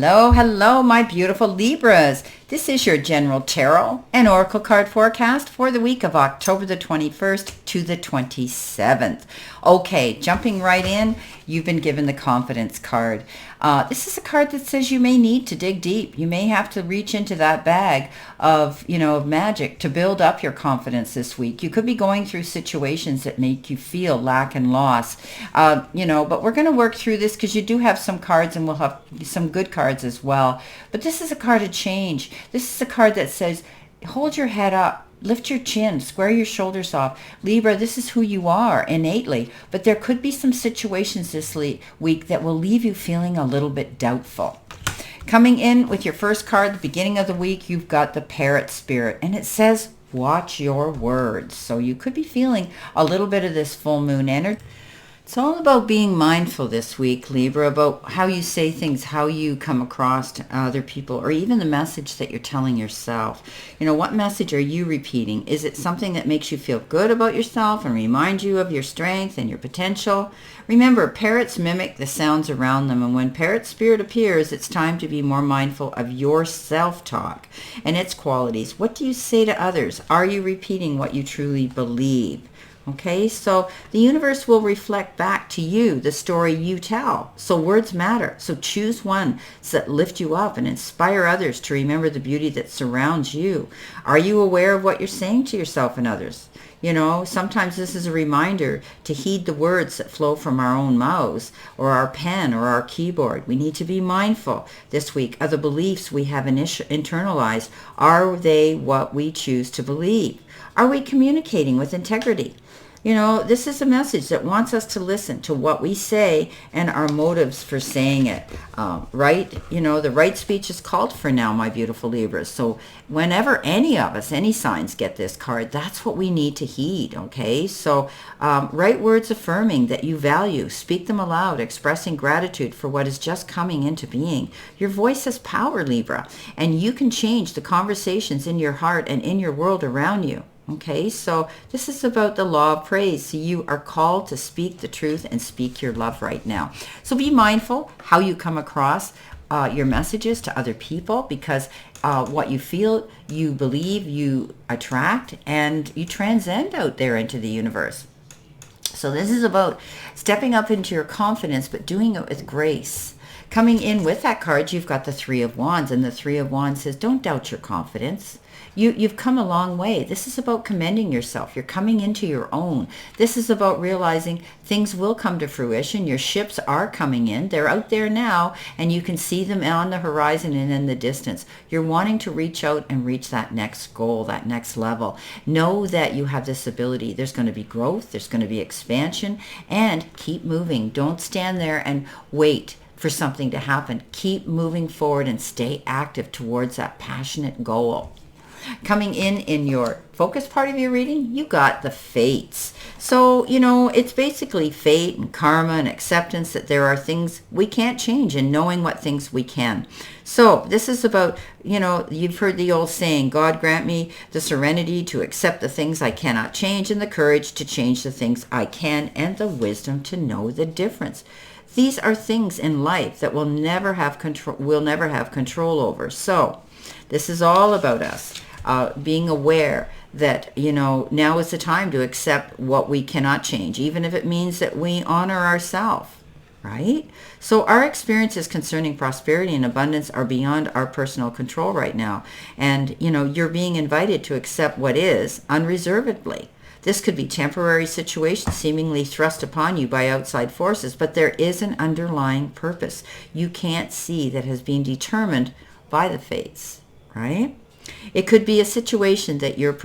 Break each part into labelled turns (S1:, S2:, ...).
S1: Hello, hello, my beautiful Libras. This is your General Tarot and Oracle card forecast for the week of October the 21st to the 27th. Okay, jumping right in, you've been given the Confidence card. This is a card that says you may need to dig deep. You may have to reach into that bag of magic to build up your confidence this week. You could be going through situations that make you feel lack and loss, but we're going to work through this because you do have some cards and we'll have some good cards as well. But this is a card of change. This is a card that says, hold your head up, lift your chin, square your shoulders off. Libra, this is who you are innately, but there could be some situations this week that will leave you feeling a little bit doubtful. Coming in with your first card, the beginning of the week, you've got the Parrot Spirit, and it says, watch your words. So you could be feeling a little bit of this full moon energy. It's all about being mindful this week, Libra, about how you say things, how you come across to other people, or even the message that you're telling yourself. What message are you repeating? Is it something that makes you feel good about yourself and remind you of your strength and your potential? Remember, parrots mimic the sounds around them, and when Parrot Spirit appears, it's time to be more mindful of your self-talk and its qualities. What do you say to others? Are you repeating what you truly believe? Okay, so the universe will reflect back to you the story you tell. So words matter. So choose one that lift you up and inspire others to remember the beauty that surrounds you. Are you aware of what you're saying to yourself and others? Sometimes this is a reminder to heed the words that flow from our own mouths or our pen or our keyboard. We need to be mindful this week of the beliefs we have internalized. Are they what we choose to believe? Are we communicating with integrity? This is a message that wants us to listen to what we say and our motives for saying it, right? The right speech is called for now, my beautiful Libras. So whenever any of us, any signs get this card, that's what we need to heed, okay? So write words affirming that you value. Speak them aloud, expressing gratitude for what is just coming into being. Your voice has power, Libra, and you can change the conversations in your heart and in your world around you. Okay, so this is about the law of praise. So you are called to speak the truth and speak your love right now. So be mindful how you come across your messages to other people, because what you feel, you believe, you attract, and you transcend out there into the universe. So this is about stepping up into your confidence, but doing it with grace. Coming in with that card, you've got the Three of Wands, and the Three of Wands says, don't doubt your confidence. You've come a long way. This is about commending yourself. You're coming into your own. This is about realizing things will come to fruition. Your ships are coming in. They're out there now, and you can see them on the horizon and in the distance. You're wanting to reach out and reach that next goal, that next level. Know that you have this ability. There's going to be growth. There's going to be expansion, and keep moving. Don't stand there and wait for something to happen. Keep moving forward and stay active towards that passionate goal. Coming in your focus part of your reading, you got the fates. So, it's basically fate and karma and acceptance that there are things we can't change, and knowing what things we can. So this is about, you've heard the old saying, God grant me the serenity to accept the things I cannot change, and the courage to change the things I can, and the wisdom to know the difference. These are things in life that we'll never have control over. So this is all about us. Being aware that, now is the time to accept what we cannot change, even if it means that we honor ourselves, right? So our experiences concerning prosperity and abundance are beyond our personal control right now. And, you're being invited to accept what is unreservedly. This could be temporary situations seemingly thrust upon you by outside forces, but there is an underlying purpose you can't see that has been determined by the fates, right? It could be a situation that you're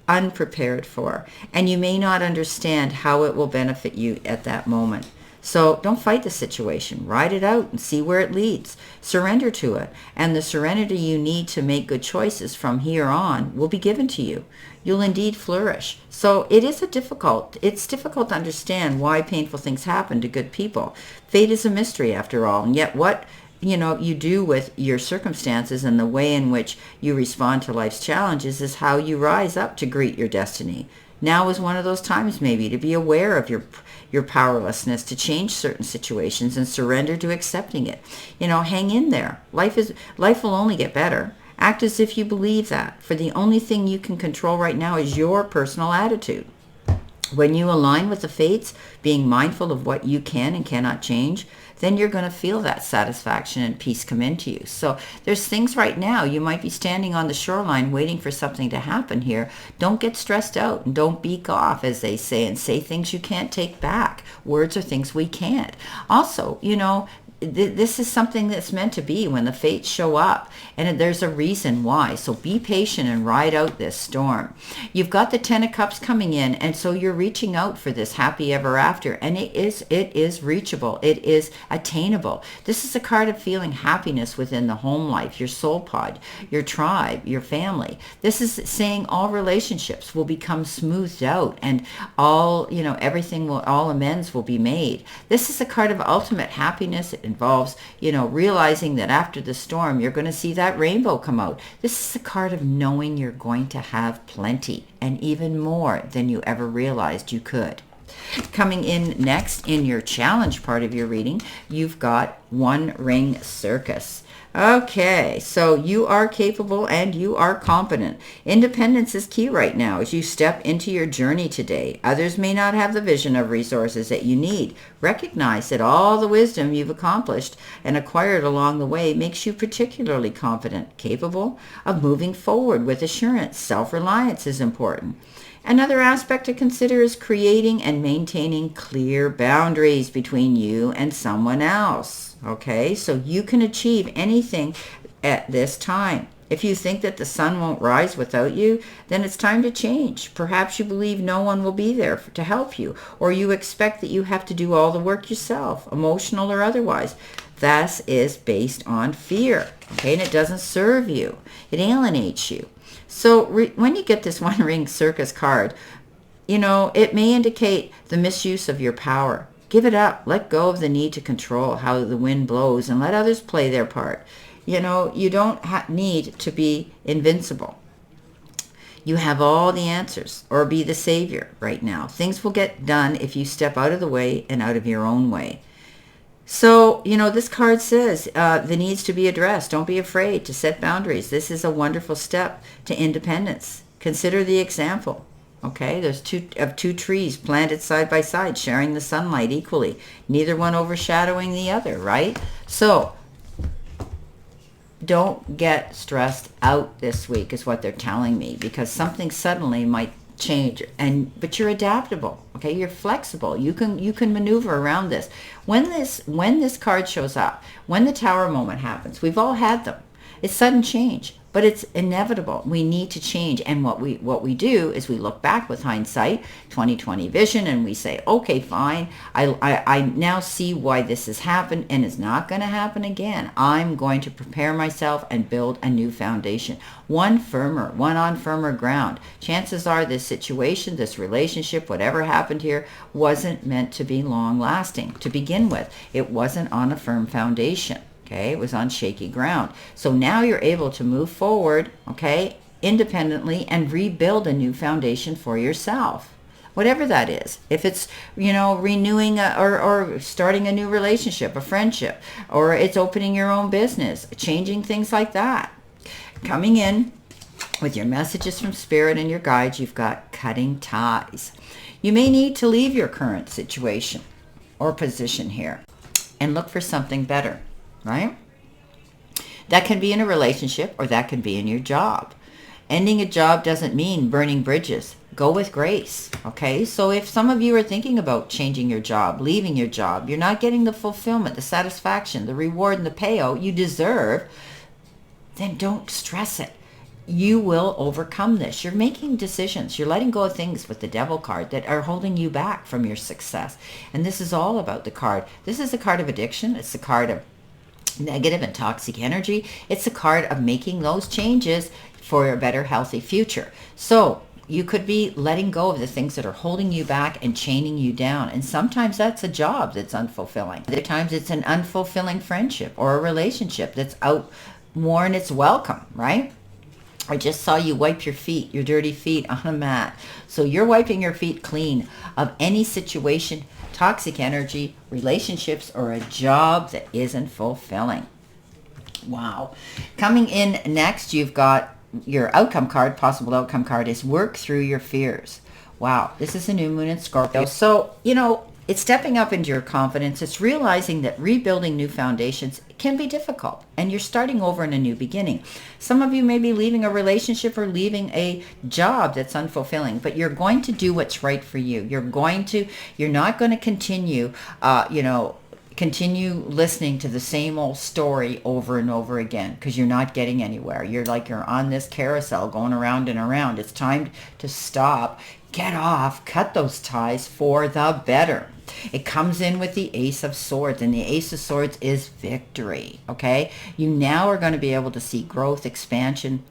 S1: unprepared for, and you may not understand how it will benefit you at that moment. So don't fight the situation. Ride it out and see where it leads. Surrender to it, and the serenity you need to make good choices from here on will be given to you. You'll indeed flourish. So it's difficult to understand why painful things happen to good people. Fate is a mystery after all, and yet what you do with your circumstances and the way in which you respond to life's challenges is how you rise up to greet your destiny. Now is one of those times maybe to be aware of your your powerlessness to change certain situations and surrender to accepting it. Hang in there. Life will only get better. Act as if you believe that. For the only thing you can control right now is your personal attitude. When you align with the fates, being mindful of what you can and cannot change, then you're going to feel that satisfaction and peace come into you. So there's things right now, you might be standing on the shoreline waiting for something to happen here. Don't get stressed out and don't beak off, as they say, and say things you can't take back. Words are things we can't. Also, this is something that's meant to be when the fates show up, and there's a reason why. So be patient and ride out this storm. You've got the 10 of Cups coming in, and so you're reaching out for this happy ever after, and it is reachable. It is attainable. This is a card of feeling happiness within the home life, your soul pod, your tribe, your family. This is saying all relationships will become smoothed out, and all amends will be made. This is a card of ultimate happiness. It involves, realizing that after the storm, you're going to see that rainbow come out. This is a card of knowing you're going to have plenty and even more than you ever realized you could. Coming in next in your challenge part of your reading, you've got One Ring Circus. Okay, so you are capable and you are competent. Independence is key right now as you step into your journey today. Others may not have the vision of resources that you need. Recognize that all the wisdom you've accomplished and acquired along the way makes you particularly confident, capable of moving forward with assurance. Self-reliance is important. Another aspect to consider is creating and maintaining clear boundaries between you and someone else. Okay, so you can achieve anything at this time. If you think that the sun won't rise without you, then it's time to change. Perhaps you believe no one will be there to help you, or you expect that you have to do all the work yourself, emotional or otherwise. That is based on fear, okay, and it doesn't serve you. It alienates you. So when you get this One Ring Circus card, it may indicate the misuse of your power. Give it up. Let go of the need to control how the wind blows and let others play their part. You don't need to be invincible. You have all the answers, or be the savior right now. Things will get done if you step out of the way and out of your own way. So, this card says the needs to be addressed. Don't be afraid to set boundaries. This is a wonderful step to independence. Consider the example. Okay, there's two trees planted side by side, sharing the sunlight equally, neither one overshadowing the other, right? So don't get stressed out this week is what they're telling me, because something suddenly might change, but you're adaptable. Okay, you're flexible. You can maneuver around this. When this card shows up, when the Tower moment happens, we've all had them. It's sudden change, but it's inevitable. We need to change, and what we do is we look back with hindsight, 2020 vision, and we say, okay, fine. I now see why this has happened, and it's not going to happen again. I'm going to prepare myself and build a new foundation, one on firmer ground. Chances are this situation, this relationship, whatever happened here, wasn't meant to be long lasting to begin with. It wasn't on a firm foundation. Okay, it was on shaky ground. So now you're able to move forward, okay, independently, and rebuild a new foundation for yourself. Whatever that is. If it's, renewing or starting a new relationship, a friendship, or it's opening your own business, changing things like that. Coming in with your messages from Spirit and your guides, you've got cutting ties. You may need to leave your current situation or position here and look for something better. Right? That can be in a relationship, or that can be in your job. Ending a job doesn't mean burning bridges. Go with grace. Okay? So if some of you are thinking about changing your job, leaving your job, you're not getting the fulfillment, the satisfaction, the reward, and the payout you deserve, then don't stress it. You will overcome this. You're making decisions. You're letting go of things with the Devil card that are holding you back from your success. And this is all about the card. This is a card of addiction. It's a card of negative and toxic energy. It's a card of making those changes for a better, healthy future. So you could be letting go of the things that are holding you back and chaining you down. And sometimes that's a job that's unfulfilling. Other times it's an unfulfilling friendship or a relationship that's outworn its welcome, right? I just saw you wipe your feet, your dirty feet on a mat. So you're wiping your feet clean of any situation toxic energy, relationships, or a job that isn't fulfilling. Wow. Coming in next, you've got your outcome card. Possible outcome card is work through your fears. Wow. This is a new moon in Scorpio. So, it's stepping up into your confidence. It's realizing that rebuilding new foundations can be difficult, and you're starting over in a new beginning. Some of you may be leaving a relationship or leaving a job that's unfulfilling, but you're going to do what's right for you. You're not going to continue listening to the same old story over and over again, because you're not getting anywhere. You're on this carousel going around and around. It's time to stop, get off, cut those ties for the better. It comes in with the Ace of Swords, and the Ace of Swords is victory, okay? You now are going to be able to see growth, expansion,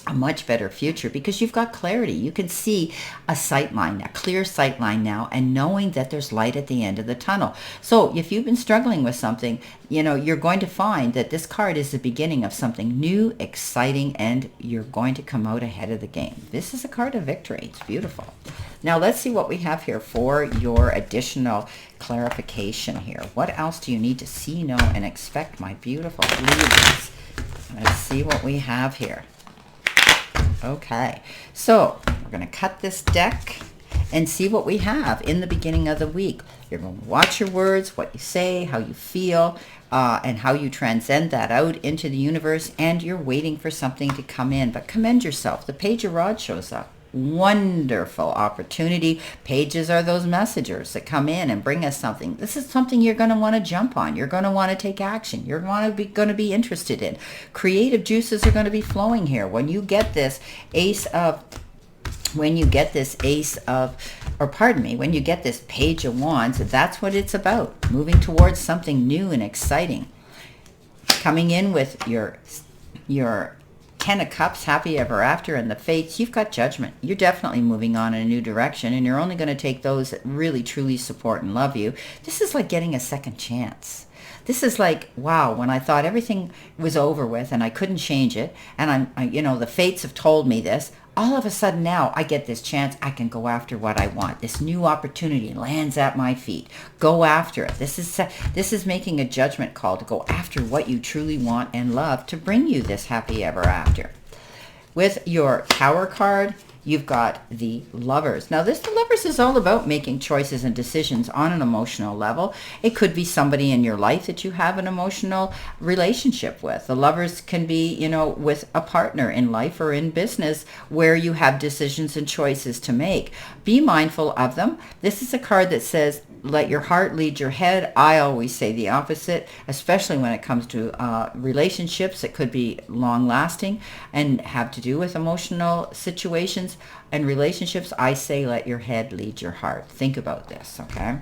S1: a much better future, because you've got clarity. You can see a sight line, a clear sight line now, and knowing that there's light at the end of the tunnel. So if you've been struggling with something, you're going to find that this card is the beginning of something new, exciting, and you're going to come out ahead of the game. This is a card of victory. It's beautiful. Now let's see what we have here for your additional clarification here. What else do you need to see, know, and expect, my beautiful Libras? Let's see what we have here. Okay, so we're going to cut this deck and see what we have in the beginning of the week. You're going to watch your words, what you say, how you feel, and how you transcend that out into the universe, and you're waiting for something to come in. But commend yourself. The Page of Rods shows up. Wonderful opportunity. Pages are those messengers that come in and bring us something. This is something you're going to want to jump on. You're going to want to take action. You're going to be interested in. Creative juices are going to be flowing here. When you get this when you get this Page of Wands, that's what it's about. Moving towards something new and exciting. Coming in with your Ten of Cups, happy ever after, and the Fates, you've got Judgment. You're definitely moving on in a new direction, and you're only going to take those that really, truly support and love you. This is like getting a second chance. This is like, wow, when I thought everything was over with and I couldn't change it, and the Fates have told me this, all of a sudden now I get this chance. I can go after what I want. This new opportunity lands at my feet. Go after it. This is making a judgment call to go after what you truly want and love to bring you this happy ever after. With your Tower card, you've got the Lovers. Now, the Lovers is all about making choices and decisions on an emotional level. It could be somebody in your life that you have an emotional relationship with. The Lovers can be, with a partner in life or in business where you have decisions and choices to make. Be mindful of them. This is a card that says, let your heart lead your head. I always say the opposite, especially when it comes to relationships that could be long-lasting and have to do with emotional situations and relationships. I say let your head lead your heart. Think about this, okay?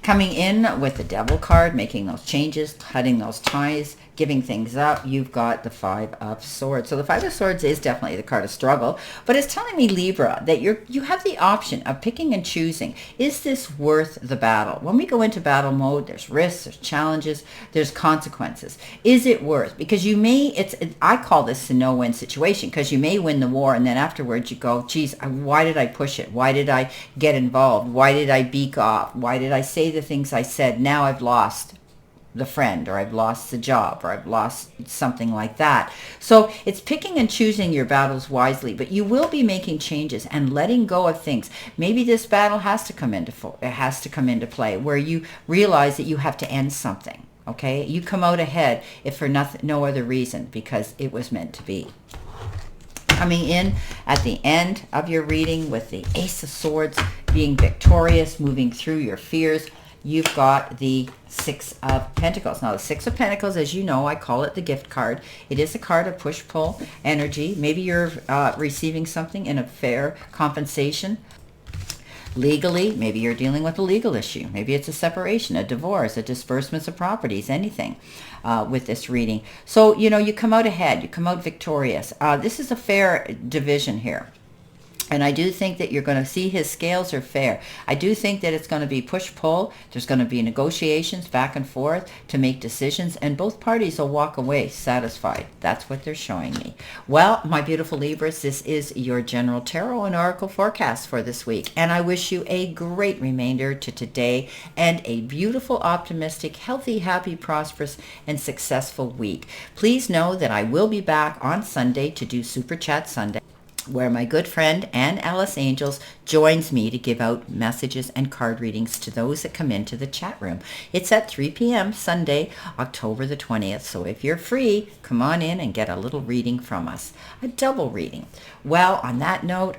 S1: Coming in with the Devil card, making those changes, cutting those ties, giving things up, you've got the Five of Swords. So the Five of Swords is definitely the card of struggle, but it's telling me, Libra, that you have the option of picking and choosing. Is this worth the battle? When we go into battle mode, there's risks, there's challenges, there's consequences. Is it worth? Because I call this a no-win situation, because you may win the war, and then afterwards you go, geez, why did I push it? Why did I get involved? Why did I beak off? Why did I say the things I said? Now I've lost the friend, or I've lost the job, or I've lost something like that. So it's picking and choosing your battles wisely, but you will be making changes and letting go of things. Maybe this battle has to come into play, where you realize that you have to end something. Okay, you come out ahead if for no other reason, because it was meant to be. Coming in at the end of your reading with the Ace of Swords, being victorious, moving through your fears, you've got the Six of Pentacles. Now, the Six of Pentacles, as you know, I call it the gift card. It is a card of push-pull energy. Maybe you're receiving something in a fair compensation. Legally, maybe you're dealing with a legal issue. Maybe it's a separation, a divorce, a disbursements of properties, anything with this reading. So, you come out ahead. You come out victorious. This is a fair division here. And I do think that you're going to see his scales are fair. I do think that it's going to be push-pull. There's going to be negotiations back and forth to make decisions, and both parties will walk away satisfied. That's what they're showing me. Well, my beautiful Libras, this is your general tarot and oracle forecast for this week. And I wish you a great remainder to today and a beautiful, optimistic, healthy, happy, prosperous, and successful week. Please know that I will be back on Sunday to do Super Chat Sunday, where my good friend Ann Alice Angels joins me to give out messages and card readings to those that come into the chat room. It's at 3 p.m. Sunday, October the 20th. So if you're free, come on in and get a little reading from us. A double reading. Well, on that note,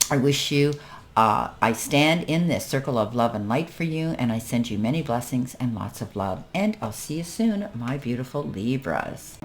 S1: I wish you, I stand in this circle of love and light for you, and I send you many blessings and lots of love. And I'll see you soon, my beautiful Libras.